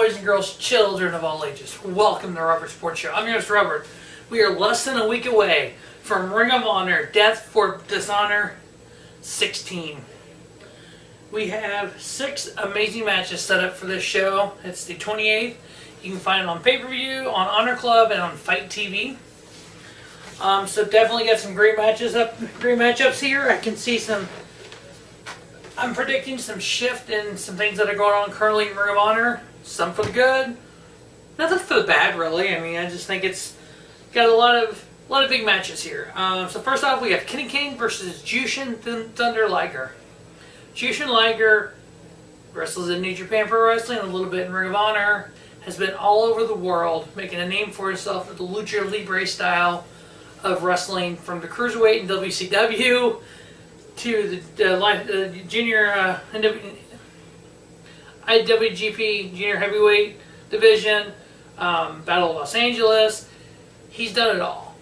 boys and girls, children of all ages, welcome to the Robert Sports Show. I'm your host, Robert. We are less than a week away from Ring of Honor Death for Dishonor 16. We have 6 amazing matches set up for this show. It's the 28th. You can find it on pay-per-view, on Honor Club, and on Fight TV. So definitely got some great matchups here. I can see I'm predicting some shift in some things that are going on currently in Ring of Honor. Some for the good, nothing for the bad, really. I mean, I just think it's got a lot of big matches here. So first off, we have Kenny King versus Jushin Thunder Liger. Jushin Liger wrestles in New Japan Pro Wrestling, a little bit in Ring of Honor, has been all over the world, making a name for himself with the Lucha Libre style of wrestling, from the Cruiserweight in WCW to the junior IWGP Junior Heavyweight Division, Battle of Los Angeles. He's done it all.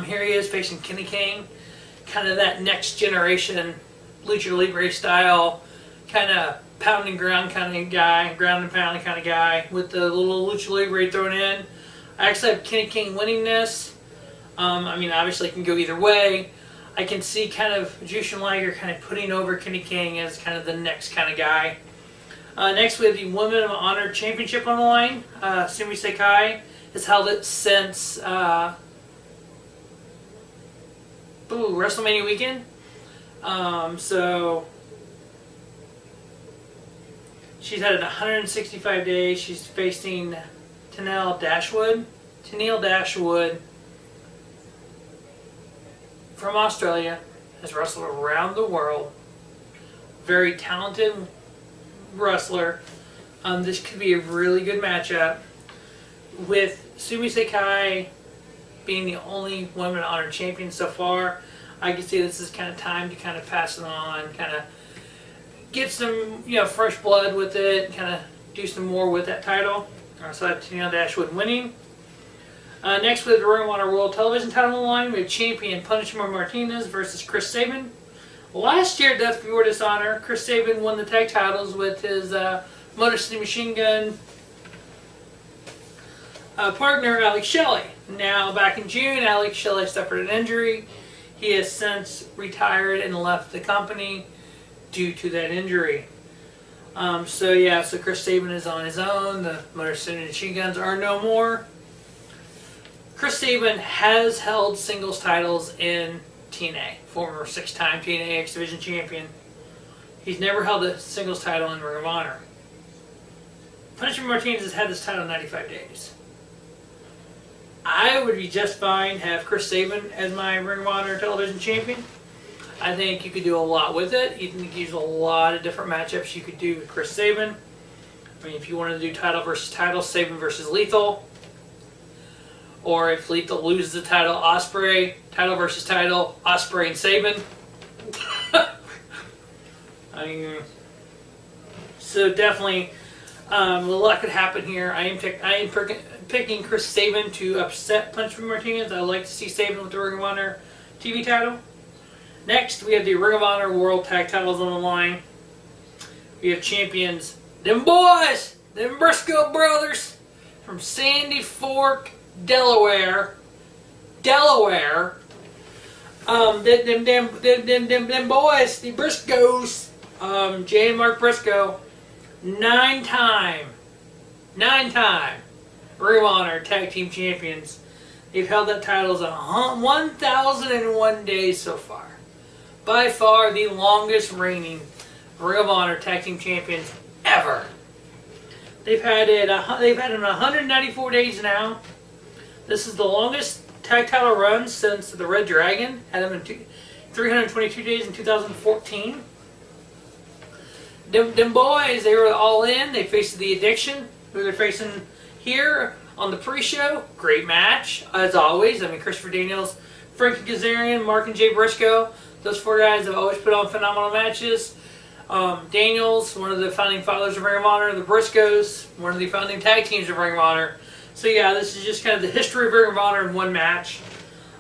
Here he is facing Kenny King, kind of that next generation Lucha Libre style, kind of pound and ground kind of guy, ground and pound kind of guy, with the little Lucha Libre thrown in. I actually have Kenny King winning this. I mean, obviously it can go either way. I can see kind of Jushin Liger kind of putting over Kenny King as kind of the next kind of guy. Next, we have the Women of Honor Championship on the line. Sumi Sakai has held it since WrestleMania weekend. So she's had it 165 days. She's facing Tenille Dashwood. Tenille Dashwood from Australia, has wrestled around the world. Very talented wrestler. This could be a really good matchup. With Sumi Sakai being the only Women of Honor champion so far, I can see this is kind of time to kind of pass it on, kind of get some fresh blood with it, kind of do some more with that title. So I have Tenille Dashwood winning. Next, we have the Ring of Honor World Television title on the line. We have champion Punishment Martinez versus Chris Sabin. Last year, Death Before Dishonor, Chris Sabin won the tag titles with his Motor City Machine Gun partner, Alex Shelley. Now, back in June, Alex Shelley suffered an injury. He has since retired and left the company due to that injury. So Chris Sabin is on his own. The Motor City Machine Guns are no more. Chris Sabin has held singles titles in TNA, former 6-time TNA X Division champion. He's never held a singles title in Ring of Honor. Punishment Martinez has had this title 95 days. I would be just fine to have Chris Sabin as my Ring of Honor television champion. I think you could do a lot with it. You can use a lot of different matchups you could do with Chris Sabin. I mean, if you wanted to do title versus title, Sabin versus Lethal. Or if Lethal loses the title, Ospreay, title versus title, Ospreay and Sabin. So definitely, a lot could happen here. I am picking Chris Sabin to upset Punishment Martinez. I like to see Sabin with the Ring of Honor TV title. Next, we have the Ring of Honor World Tag Titles on the line. We have champions, them boys, them Briscoe brothers from Sandy Fork, Delaware. Them boys, the Briscoes, Jay and Mark Briscoe, 9-time Ring of Honor Tag Team Champions. They've held that titles on 1,001 days so far. By far the longest reigning Ring of Honor Tag Team Champions ever. They've had it 194 days now. This is the longest tag title run since the Red Dragon. Had them in 322 days in 2014. Them boys, they were all in. They faced the Addiction, who they're facing here on the pre-show. Great match, as always. I mean, Christopher Daniels, Frankie Kazarian, Mark and Jay Briscoe. Those 4 guys have always put on phenomenal matches. Daniels, one of the founding fathers of Ring of Honor. The Briscoes, one of the founding tag teams of Ring of Honor. So yeah, this is just kind of the history of Ring of Honor in one match.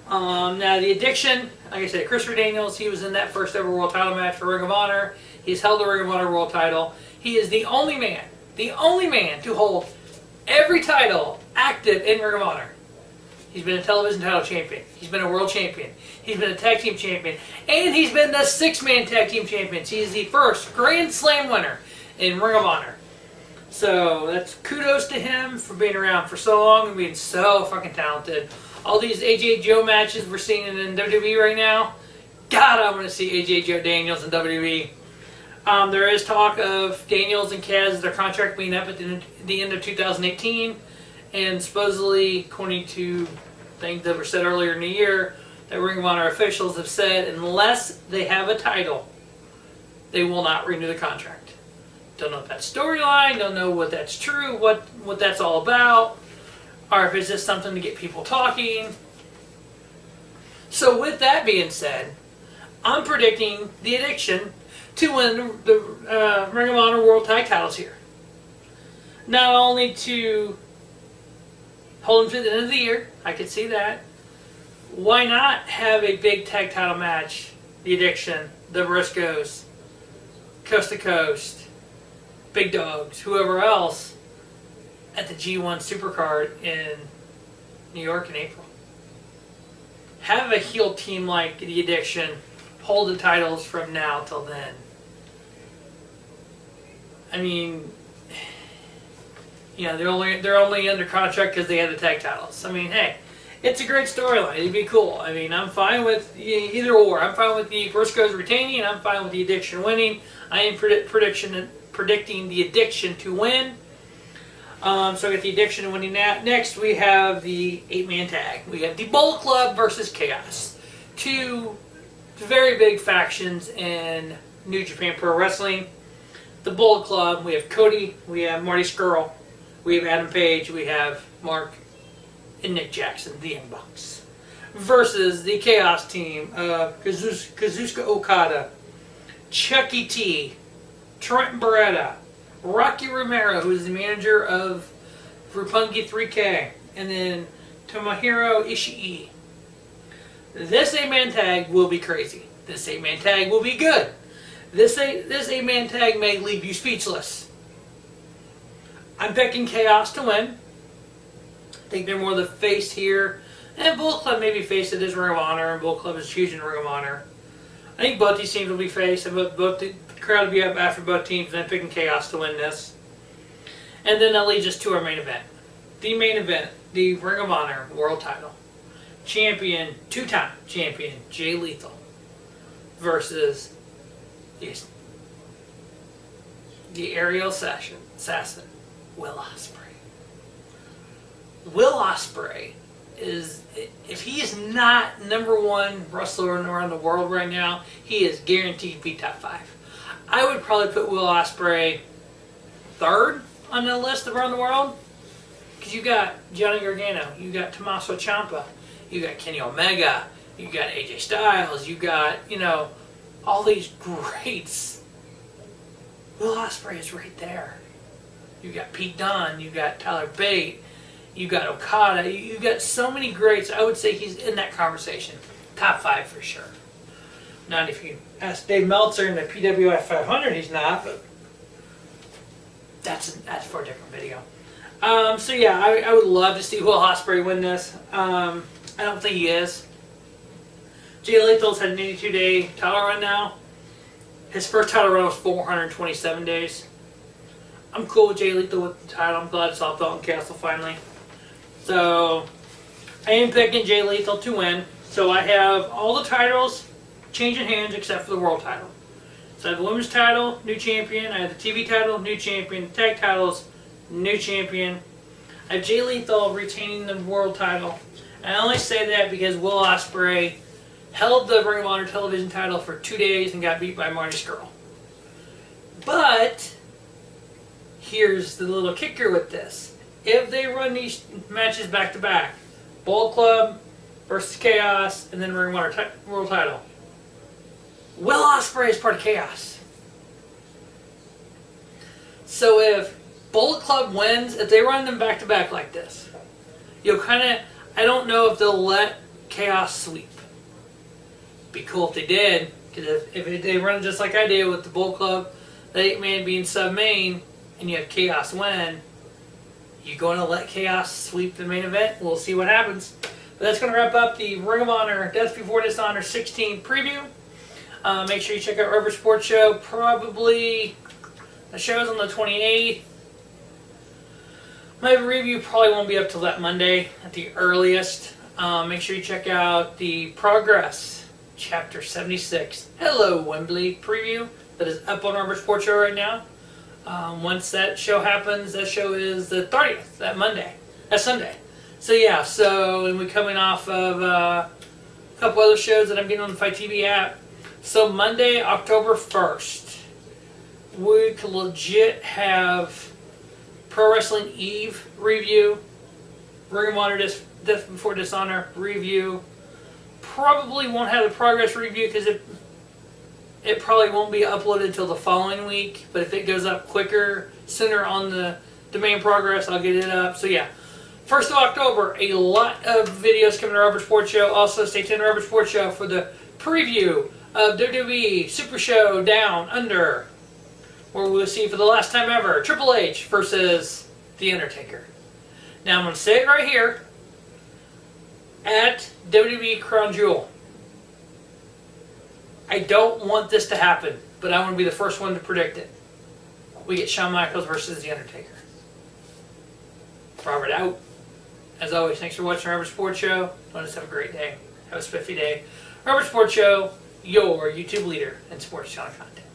Now the Addiction, like I said, Christopher Daniels, he was in that first ever world title match for Ring of Honor. He's held the Ring of Honor world title. He is the only man the only man to hold every title active in Ring of Honor. He's been a television title champion. He's been a world champion. He's been a tag team champion. And he's been the 6-man tag team champions. He's the first Grand Slam winner in Ring of Honor. So that's kudos to him for being around for so long and being so fucking talented. All these AJ Joe matches we're seeing in WWE right now. God, I want to see AJ Joe Daniels in WWE. There is talk of Daniels and Kaz, their contract being up at the end of 2018. And supposedly, according to things that were said earlier in the year, that Ring of Honor officials have said unless they have a title, they will not renew the contract. Don't know if that's storyline, don't know what that's true, what that's all about, or if it's just something to get people talking. So with that being said, I'm predicting the Addiction to win the Ring of Honor World Tag Titles here. Not only to hold them to the end of the year, I could see that. Why not have a big tag title match? The Addiction, the Briscoes, Coast to Coast, Big Dogs, whoever else, at the G1 Supercard in New York in April. Have a heel team like the Addiction hold the titles from now till then. I mean, you know, they're only under contract because they have the tag titles. I mean, hey, it's a great storyline. It'd be cool. I mean, I'm fine with either or. I'm fine with the Briscoes retaining, and I'm fine with the Addiction winning. I am predicting the Addiction to win. So I got the Addiction winning that. Next, we have the 8-man tag. We have the Bullet Club versus Chaos. Two very big factions in New Japan Pro Wrestling. The Bullet Club, we have Cody, we have Marty Scurll, we have Adam Page, we have Mark and Nick Jackson, the Young Bucks, versus the Chaos team of Kazuchika Okada, Chucky T, Trent Beretta, Rocky Romero, who is the manager of Roppongi 3K, and then Tomohiro Ishii. This 8-man tag will be crazy. This 8-man tag will be good. This 8-man tag may leave you speechless. I'm picking Chaos to win. I think they're more the face here. And Bullet Club may be face at this Ring of Honor, and Bullet Club is choosing Ring of Honor. I think both these teams will be face, and both the crowd will be up after both teams, and I'm picking Chaos to win this. And then that leads us to our main event. The main event, the Ring of Honor World Title. Champion, two-time champion, Jay Lethal versus the aerial assassin, Will Ospreay. Will Ospreay is, if he is not #1 wrestler around the world right now, he is guaranteed to be top 5. I would probably put Will Ospreay 3rd on the list around the world, because you got Johnny Gargano, you got Tommaso Ciampa, you got Kenny Omega, you got AJ Styles, you got, you know, all these greats. Will Ospreay is right there. You got Pete Dunne, you got Tyler Bate, you got Okada, you got so many greats. I would say he's in that conversation. Top 5 for sure. Not if you ask Dave Meltzer in the PWI 500, he's not, but that's for a different video. So yeah, I would love to see Will Ospreay win this. I don't think he is. Jay Lethal's had an 82-day title run now. His first title run was 427 days. I'm cool with Jay Lethal with the title. I'm glad it's off Dalton Castle finally. So, I am picking Jay Lethal to win. So I have all the titles changing hands except for the world title. So I have the women's title, new champion. I have the TV title, new champion. Tag titles, new champion. I have Jay Lethal retaining the world title. And I only say that because Will Ospreay held the Ring of Honor television title for 2 days and got beat by Marty Scurll. But here's the little kicker with this. If they run these matches back to back, Bullet Club versus Chaos, and then Ring of Honor world title, Will Ospreay is part of Chaos. So if Bullet Club wins, if they run them back to back like this, you'll kind of, I don't know if they'll let Chaos sweep. Be cool if they did, because if they run it just like I did with the Bullet Club, the 8-man being sub-main, and you have Chaos win, you going to let Chaos sweep the main event? We'll see what happens. But that's going to wrap up the Ring of Honor Death Before Dishonor 16 preview. Make sure you check out Rubber Sports Show. Probably the show's on the 28th. My review probably won't be up till that Monday at the earliest. Make sure you check out the Progress Chapter 76 Hello Wembley preview that is up on Rubber Sports Show right now. Once that show happens, that show is the 30th, that Sunday. So yeah, and we're coming off of a couple other shows that I'm getting on the Fight TV app. So Monday, October 1st, we could legit have Pro Wrestling Eve review, Ring of Honor Death Before Dishonor review. Probably won't have the Progress review because it probably won't be uploaded until the following week. But if it goes up sooner on the main Progress, I'll get it up. So yeah, 1st of October, a lot of videos coming to Rubber Sports Show. Also, stay tuned to Rubber Sports Show for the preview of WWE Super Show Down Under, where we'll see for the last time ever Triple H versus The Undertaker. Now I'm going to say it right here at WWE Crown Jewel. I don't want this to happen, but I want to be the first one to predict it. We get Shawn Michaels versus The Undertaker. Robert out. As always, thanks for watching Robert Sports Show. Let us have a great day. Have a spiffy day. Robert Sports Show, your YouTube leader in sports channel content.